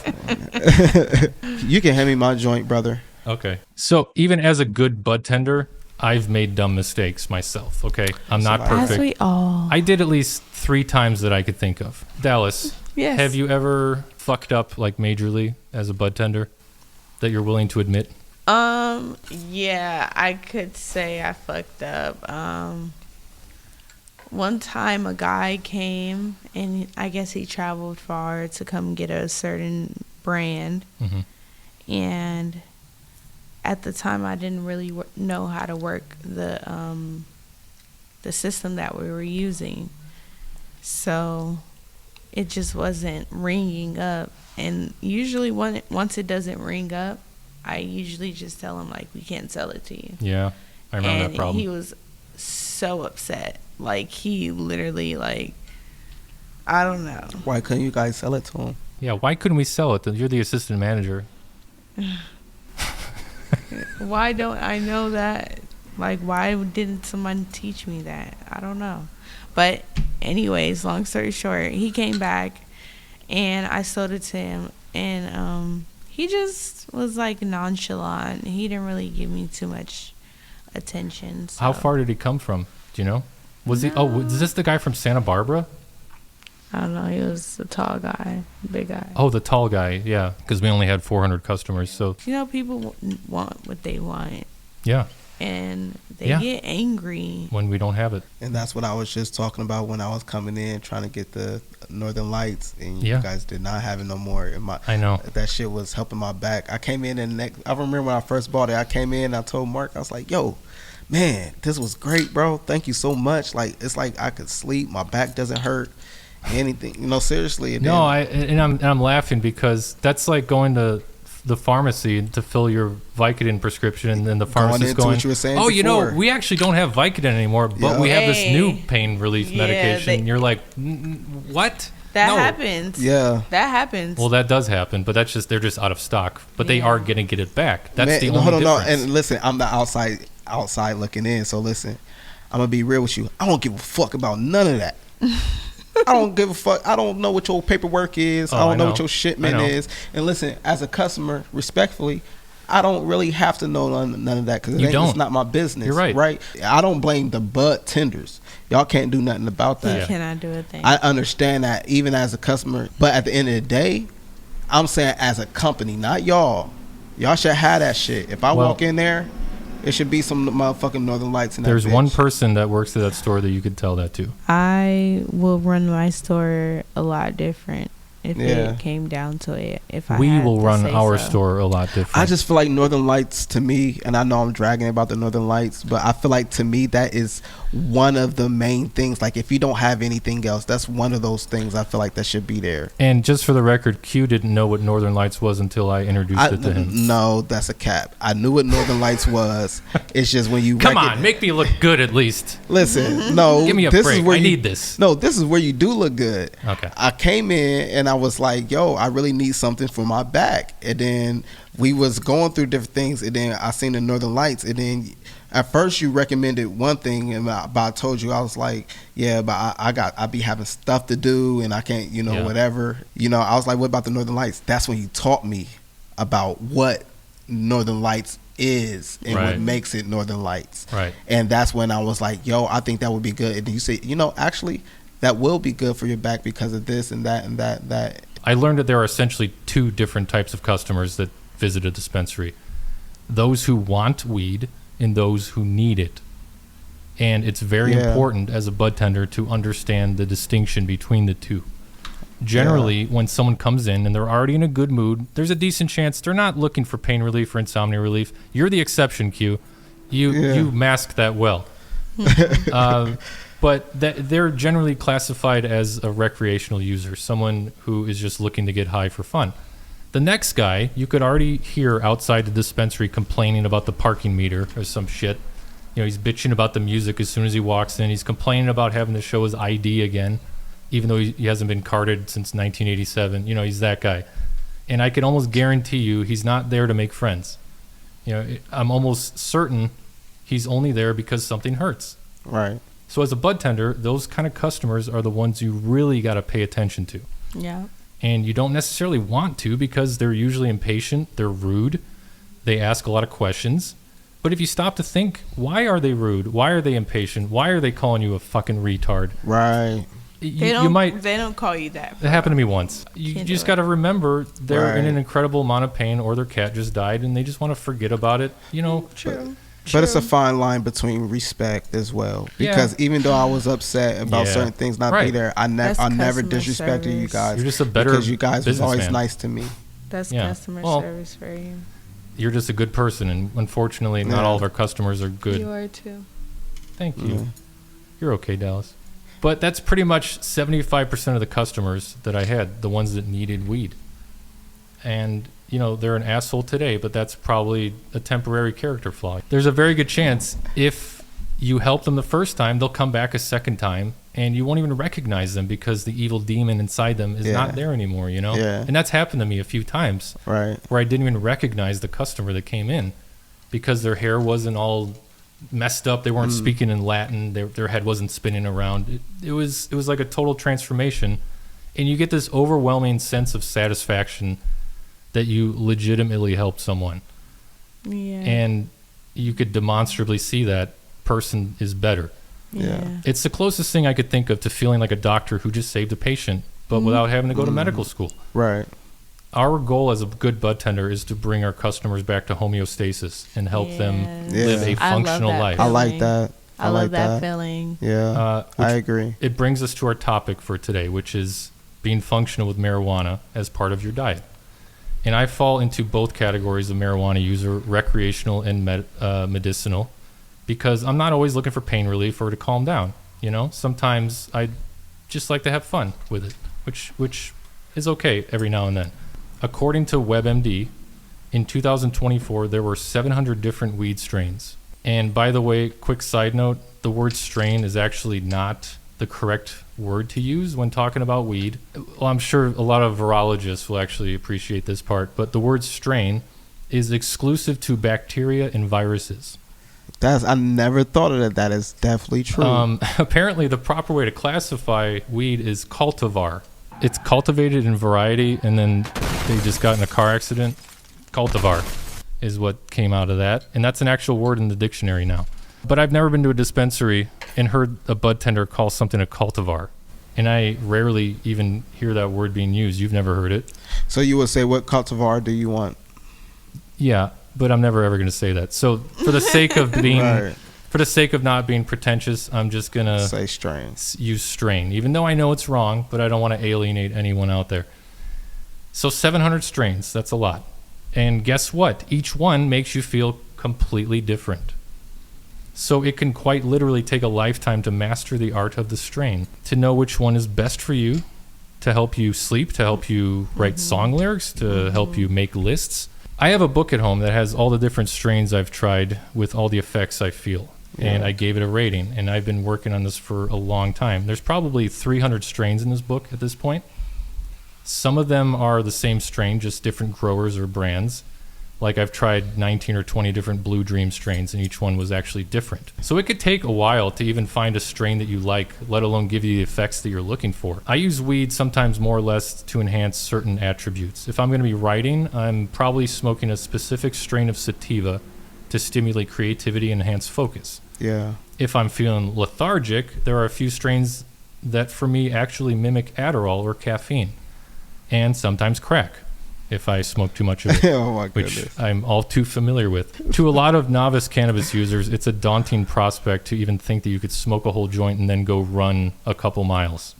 S2: You can hand me my joint, brother.
S1: Okay. So even as a good budtender, I've made dumb mistakes myself, okay? I'm not
S5: As
S1: perfect.
S5: we all.
S1: I did at least 3 times that I could think of. Dallas,
S5: Yes.
S1: have you ever fucked up like majorly as a budtender that you're willing to admit?
S5: Yeah, I could say I fucked up. One time a guy came and I guess he traveled far to come get a certain brand.
S1: Mm-hmm.
S5: And at the time I didn't really know how to work the system that we were using. So it just wasn't ringing up. And usually once it doesn't ring up, I usually just tell him, like, we can't sell it to you.
S1: Yeah, I remember that problem.
S5: And he was so upset. Like, he literally, like, I don't know.
S2: Why couldn't you guys sell it to him?
S1: Yeah, why couldn't we sell it? You're the assistant manager.
S5: Why don't I know that? Like, why didn't someone teach me that? I don't know. But anyways, long story short, he came back and I sold it to him, and he just was like nonchalant. He didn't really give me too much attention. So.
S1: How far did he come from? Do you know? Was he? Oh, is this the guy from Santa Barbara?
S4: I don't know. He was a tall guy, big guy.
S1: Oh, the tall guy. Yeah, because we only had 400 customers. So
S5: You know, people want what they want,
S1: yeah,
S5: and they
S1: Yeah.
S5: get angry.
S1: when we don't have it.
S2: And that's what I was just talking about when I was coming in trying to get the Northern Lights, and
S1: Yeah.
S2: you guys did not have it no more. And
S1: I know.
S2: that shit was helping my back. I came in and I remember when I first bought it. I came in and I told Mark, I was like, "Yo, man, this was great, bro. Thank you so much. Like, it's like I could sleep. My back doesn't hurt. Anything, seriously." And
S1: No,
S2: then,
S1: I'm laughing because that's like going to the pharmacy to fill your Vicodin prescription, and then the pharmacist
S2: into what you were saying
S1: "Oh,
S2: before.
S1: we actually don't have Vicodin anymore, but
S2: Yeah.
S1: we have this
S5: Hey.
S1: new pain relief
S5: Yeah,
S1: medication." You're like, "What?"
S5: That
S1: No.
S5: happens.
S2: Yeah.
S5: That happens.
S1: Well, that does happen, but that's just they're just out of stock. But they
S5: Yeah.
S1: are going to get it back. That's
S2: Man,
S1: the
S2: no,
S1: only
S2: hold on,
S1: difference.
S2: and listen, I'm the outside looking in. So listen, I'm gonna be real with you. I don't give a fuck about none of that. I don't give a fuck. I don't know what your paperwork is.
S1: Oh,
S2: I don't
S1: I
S2: know
S1: know.
S2: what your shipment
S1: I know.
S2: is. And listen, as a customer, respectfully, I don't really have to know none of that because
S1: You
S2: it's
S1: don't.
S2: not my business.
S1: You're right.
S2: Right? I don't blame the Budtenders. Y'all can't do nothing about
S5: you
S2: that.
S1: Yeah.
S5: cannot do a thing.
S2: I understand that even as a customer, but at the end of the day, I'm saying as a company, not y'all. Y'all should have that shit. If I
S1: Well-
S2: walk in there, it should be some motherfucking Northern Lights in that
S1: There's
S2: bitch.
S1: one person that works at that store that you could tell that to.
S5: I will run my store a lot different if
S2: Yeah.
S5: it came down to it. If I
S1: We
S5: had
S1: will
S5: to
S1: run
S5: say
S1: our
S5: so.
S1: store a lot different.
S2: I just feel like Northern Lights to me, and I know I'm dragging about the Northern Lights, but I feel like to me that is one of the main things. Like if you don't have anything else, that's one of those things I feel like that should be there.
S1: And just for the record, Q didn't know what Northern Lights was until I introduced it to him.
S2: No, that's a cap. I knew what Northern Lights was. It's just when you
S1: Come on, make me look good at least.
S2: Listen, no,
S1: Give me a
S2: this
S1: break.
S2: is where
S1: I
S2: you,
S1: need this.
S2: No, this is where you do look good.
S1: Okay.
S2: I came in and I was like, "Yo, I really need something for my back." And then we was going through different things, and then I seen the Northern Lights, and then at first you recommended one thing, and but I told you I was like, "Yeah, but I be having stuff to do, and I can't,
S1: Yeah.
S2: whatever." I was like, "What about the Northern Lights?" That's when you taught me about what Northern Lights is and what
S1: Right.
S2: makes it Northern Lights.
S1: Right.
S2: And that's when I was like, "Yo, I think that would be good." And you say, actually, that will be good for your back because of this and that and that.
S1: I learned that there are essentially two different types of customers that visit a dispensary. Those who want weed and those who need it. And it's very
S2: Yeah.
S1: important as a bud tender to understand the distinction between the two. Generally, when someone comes in and they're already in a good mood, there's a decent chance they're not looking for pain relief or insomnia relief. You're the exception, Q. You mask that well. But they're generally classified as a recreational user, someone who is just looking to get high for fun. The next guy, you could already hear outside the dispensary complaining about the parking meter or some shit. He's bitching about the music as soon as he walks in. He's complaining about having to show his ID again, even though he hasn't been carded since 1987. He's that guy. And I can almost guarantee you he's not there to make friends. I'm almost certain he's only there because something hurts.
S2: Right.
S1: So as a bud tender, those kind of customers are the ones you really got to pay attention to.
S5: Yeah.
S1: And you don't necessarily want to because they're usually impatient, they're rude, they ask a lot of questions. But if you stop to think, why are they rude? Why are they impatient? Why are they calling you a fucking retard?
S2: Right.
S5: They don't call you that.
S1: It happened to me once. You
S5: Can't
S1: just
S5: do
S1: got to remember they're in
S2: Right.
S1: an incredible amount of pain or their cat just died and they just want to forget about it.
S5: True.
S2: But it's a fine line between respect as well,
S1: Yeah.
S2: because even though I was upset about
S1: Yeah.
S2: certain things not be
S1: Right.
S2: there, I
S5: That's
S2: never
S5: customer
S2: disrespected you
S5: service.
S2: guys.
S1: You're just a better
S2: because you guys was always
S1: businessman.
S2: nice to me.
S5: That's
S1: Yeah.
S5: customer
S1: Well,
S5: service for you.
S1: You're just a good person, and unfortunately, not
S2: Yeah.
S1: all of our customers are good.
S4: You are too.
S1: Thank you.
S2: Yeah.
S1: You're okay, Dallas. But that's pretty much 75% of the customers that I had, the ones that needed weed. And, they're an asshole today, but that's probably a temporary character flaw. There's a very good chance if you help them the first time, they'll come back a second time, and you won't even recognize them because the evil demon inside them is
S2: Yeah.
S1: not there anymore,
S2: Yeah.
S1: And that's happened to me a few times
S2: Right.
S1: where I didn't even recognize the customer that came in because their hair wasn't all messed up. They weren't speaking in Latin. Their head wasn't spinning around. It was like a total transformation, and you get this overwhelming sense of satisfaction that you legitimately helped someone,
S5: Yeah.
S1: and you could demonstrably see that person is better.
S2: Yeah.
S1: It's the closest thing I could think of to feeling like a doctor who just saved a patient, but without having to go to medical school.
S2: Right.
S1: Our goal as a good bud tender is to bring our customers back to homeostasis and help them live a
S4: I love
S1: functional
S4: that
S1: life.
S2: I like that.
S4: I love that feeling.
S2: Yeah, I agree.
S1: It brings us to our topic for today, which is being functional with marijuana as part of your diet. And I fall into both categories of marijuana user, recreational and medicinal, because I'm not always looking for pain relief or to calm down. You know, sometimes I just like to have fun with it, which is okay every now and then. According to WebMD, in 2024, there were 700 different weed strains. And by the way, quick side note, the word strain is actually not the correct word to use when talking about weed. Well, I'm sure a lot of virologists will actually appreciate this part, but the word strain is exclusive to bacteria and viruses.
S2: I never thought of it. That is definitely true.
S1: Apparently, the proper way to classify weed is cultivar. It's cultivated in variety, and then they just got in a car accident. Cultivar is what came out of that, and that's an actual word in the dictionary now. But I've never been to a dispensary and heard a bud tender call something a cultivar, and I rarely even hear that word being used. You've never heard it.
S2: So you would say, what cultivar do you want?
S1: Yeah, but I'm never ever going to say that. So for the sake of being,
S2: Right.
S1: for the sake of not being pretentious, I'm just going to
S2: Say strain.
S1: use strain, even though I know it's wrong, but I don't want to alienate anyone out there. So 700 strains, that's a lot. And guess what? Each one makes you feel completely different. So it can quite literally take a lifetime to master the art of the strain, to know which one is best for you, to help you sleep, to help you write song lyrics, to help you make lists. I have a book at home that has all the different strains I've tried with all the effects I feel. And I gave it a rating, and I've been working on this for a long time. There's probably 300 strains in this book at this point. Some of them are the same strain, just different growers or brands. Like I've tried 19 or 20 different Blue Dream strains, and each one was actually different. So it could take a while to even find a strain that you like, let alone give you the effects that you're looking for. I use weed sometimes more or less to enhance certain attributes. If I'm going to be writing, I'm probably smoking a specific strain of sativa to stimulate creativity and enhance focus.
S2: Yeah.
S1: If I'm feeling lethargic, there are a few strains that for me actually mimic Adderall or caffeine, and sometimes crack if I smoke too much of it,
S2: Oh my
S1: which
S2: goodness.
S1: I'm all too familiar with. To a lot of novice cannabis users, it's a daunting prospect to even think that you could smoke a whole joint and then go run a couple miles.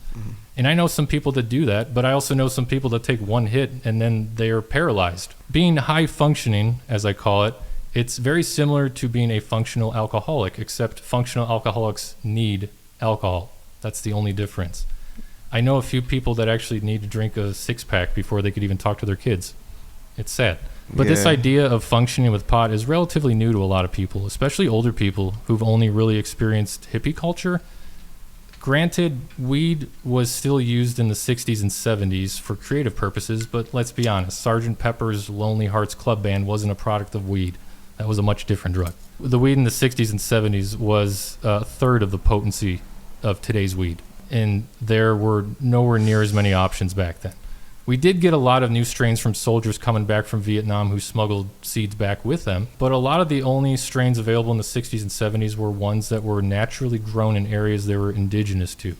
S1: And I know some people that do that, but I also know some people that take one hit and then they're paralyzed. Being high functioning, as I call it, it's very similar to being a functional alcoholic, except functional alcoholics need alcohol. That's the only difference. I know a few people that actually need to drink a six-pack before they could even talk to their kids. It's sad. But this
S2: Yeah.
S1: idea of functioning with pot is relatively new to a lot of people, especially older people who've only really experienced hippie culture. Granted, weed was still used in the 60s and 70s for creative purposes, but let's be honest, Sgt. Pepper's Lonely Hearts Club Band wasn't a product of weed. That was a much different drug. The weed in the 60s and 70s was a third of the potency of today's weed, and there were nowhere near as many options back then. We did get a lot of new strains from soldiers coming back from Vietnam who smuggled seeds back with them, but a lot of the only strains available in the 60s and 70s were ones that were naturally grown in areas they were indigenous to,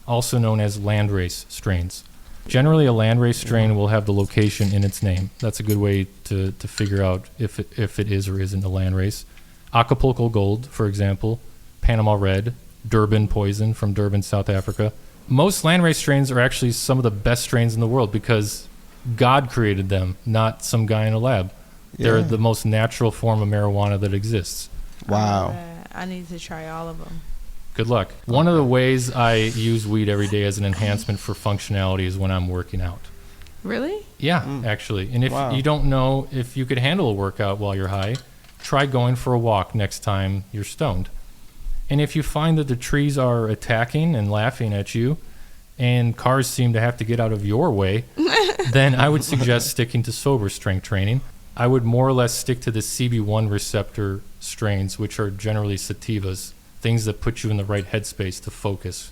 S1: also known as landrace strains. Generally, a landrace strain will have the location in its name. That's a good way to figure out if it is or isn't a landrace. Acapulco Gold, for example, Panama Red, Durban Poison from Durban, South Africa. Most landrace strains are actually some of the best strains in the world because God created them, not some guy in a lab. They're
S2: Yeah.
S1: the most natural form of marijuana that exists.
S2: Wow.
S4: I need to try all of them.
S1: Good luck. One of the ways I use weed every day as an enhancement for functionality is when I'm working out.
S4: Really?
S1: Yeah, actually. And if
S2: Wow.
S1: you don't know if you could handle a workout while you're high, try going for a walk next time you're stoned. And if you find that the trees are attacking and laughing at you and cars seem to have to get out of your way, then I would suggest sticking to sober strength training. I would more or less stick to the CB1 receptor strains, which are generally sativas, things that put you in the right headspace to focus.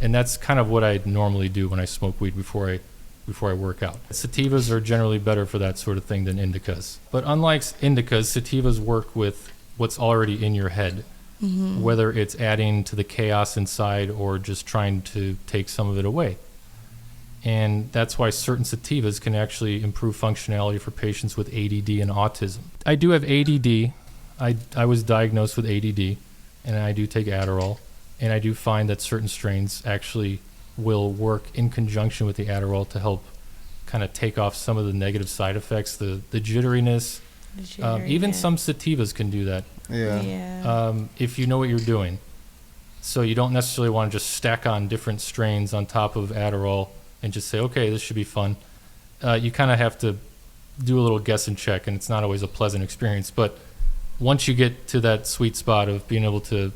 S1: And that's kind of what I normally do when I smoke weed before I work out. Sativas are generally better for that sort of thing than indicas. But unlike indicas, sativas work with what's already in your head. whether it's adding to the chaos inside or just trying to take some of it away. And that's why certain sativas can actually improve functionality for patients with ADD and autism. I do have ADD. I was diagnosed with ADD, and I do take Adderall. And I do find that certain strains actually will work in conjunction with the Adderall to help kind of take off some of the negative side effects, the jitteriness. Even some sativas can do that. If you know what you're doing. So you don't necessarily want to just stack on different strains on top of Adderall and just say, okay, this should be fun. You kind of have to do a little guess and check, and it's not always a pleasant experience. But once you get to that sweet spot of being able to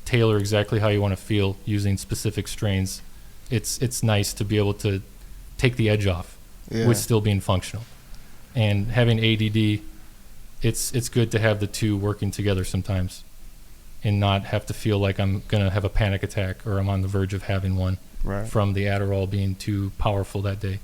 S1: tailor exactly how you want to feel using specific strains, it's nice to be able to take the edge off with still being functional. And having ADD, it's good to have the two working together sometimes and not have to feel like I'm going to have a panic attack or I'm on the verge of having one from the Adderall being too powerful that day.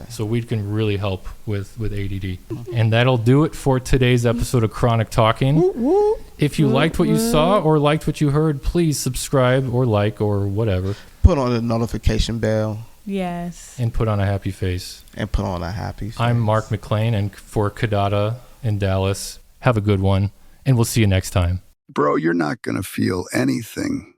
S1: So weed can really help with ADD. And that'll do it for today's episode of Chronic Talking. If you liked what you saw or liked what you heard, please subscribe or like or whatever.
S2: Put on the notification bell.
S4: Yes.
S1: And put on a happy face. I'm Mark McLean, and for Kadada in Dallas, have a good one, and we'll see you next time.
S6: Bro, you're not going to feel anything